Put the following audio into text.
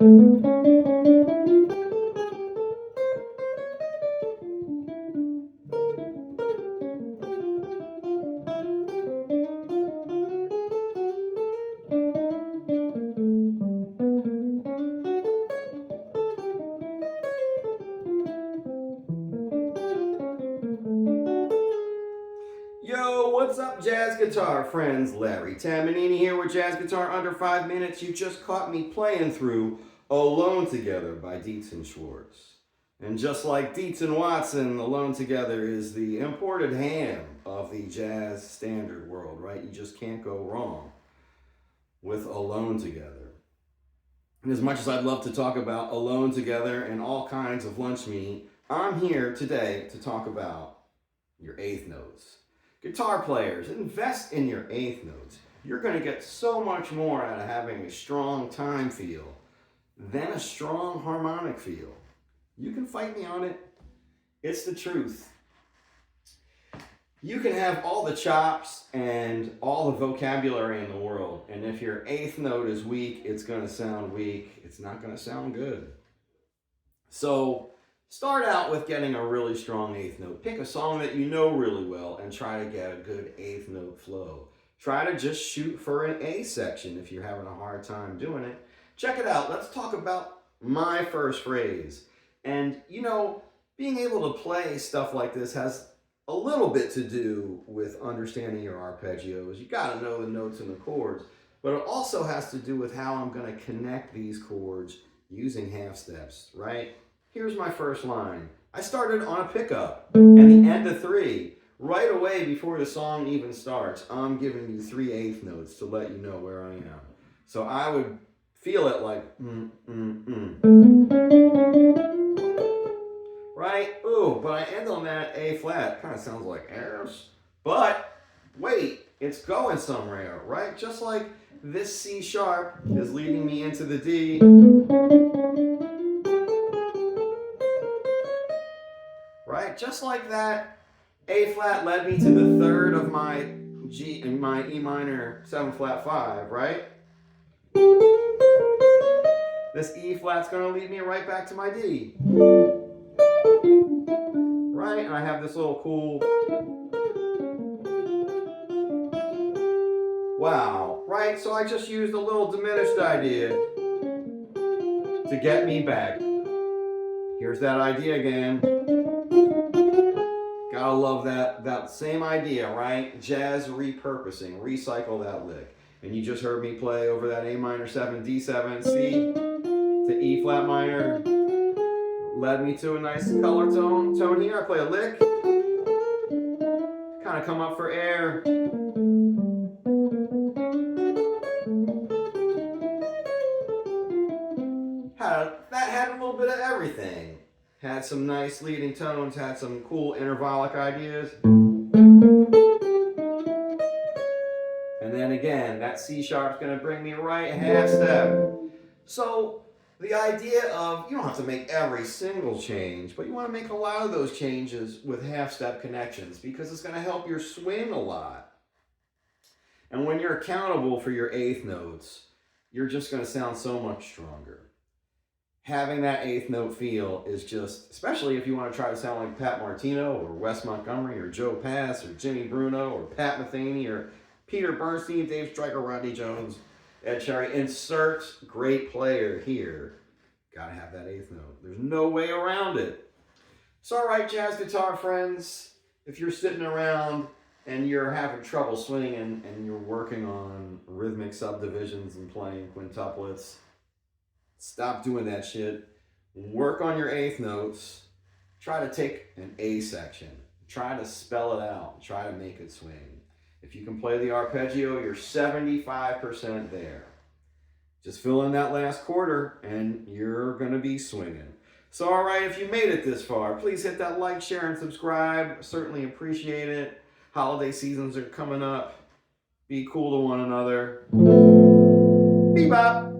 Yo, what's up, jazz guitar friends? Larry Tamanini here with Jazz Guitar Under 5 Minutes. You just caught me playing through Alone Together by Dietz and Schwartz. And just like Dietz and Watson, Alone Together is the imported ham of the jazz standard world, right? You just can't go wrong with Alone Together. And as much as I'd love to talk about Alone Together and all kinds of lunch meat, I'm here today to talk about your eighth notes. Guitar players, invest in your eighth notes. You're going to get so much more out of having a strong time feel than a strong harmonic feel. You can fight me on it. It's the truth. You can have all the chops and all the vocabulary in the world, and if your eighth note is weak, it's going to sound weak. It's not going to sound good. So start out with getting a really strong eighth note. Pick a song that you know really well and try to get a good eighth note flow. Try to just shoot for an A section if you're having a hard time doing it. Check it out. Let's talk about my first phrase. And you know, being able to play stuff like this has a little bit to do with understanding your arpeggios. You got to know the notes and the chords, but it also has to do with how I'm going to connect these chords using half steps, right? Here's my first line. I started on a pickup and the end of 3. Right away before the song even starts, I'm giving you 3 eighth notes to let you know where I am. So I would feel it like right? Ooh, but I end on that A flat. Kind of sounds like airs. But wait, it's going somewhere, right? Just like this C sharp is leading me into the D. Right? Just like that, A flat led me to the third of my G and my E minor 7 flat 5, right? This E flat's going to lead me right back to my D. Right? And I have this little cool wow, right? So I just used a little diminished idea to get me back. Here's that idea again. Gotta love that same idea, right? Jazz repurposing, recycle that lick. And you just heard me play over that A minor 7, D7, C to E flat minor. Led me to a nice color tone here. I play a lick. Kind of come up for air. That had a little bit of everything. Had some nice leading tones, had some cool intervallic ideas. And then again, that C sharp's gonna bring me right half step. So the idea of, you don't have to make every single change, but you wanna make a lot of those changes with half step connections because it's gonna help your swing a lot. And when you're accountable for your eighth notes, you're just gonna sound so much stronger. Having that eighth note feel is just, especially if you want to try to sound like Pat Martino or Wes Montgomery or Joe Pass or Jimmy Bruno or Pat Metheny or Peter Bernstein, Dave Stryker, Rodney Jones, Ed Cherry. Insert great player here. Gotta have that eighth note. There's no way around it. So all right, jazz guitar friends, if you're sitting around and you're having trouble swinging and you're working on rhythmic subdivisions and playing quintuplets, stop doing that shit. Work on your eighth notes. Try to take an A section. Try to spell it out. Try to make it swing. If you can play the arpeggio, you're 75% there. Just fill in that last quarter and you're going to be swinging. So, all right, if you made it this far, please hit that like, share, and subscribe. Certainly appreciate it. Holiday seasons are coming up. Be cool to one another. Bebop.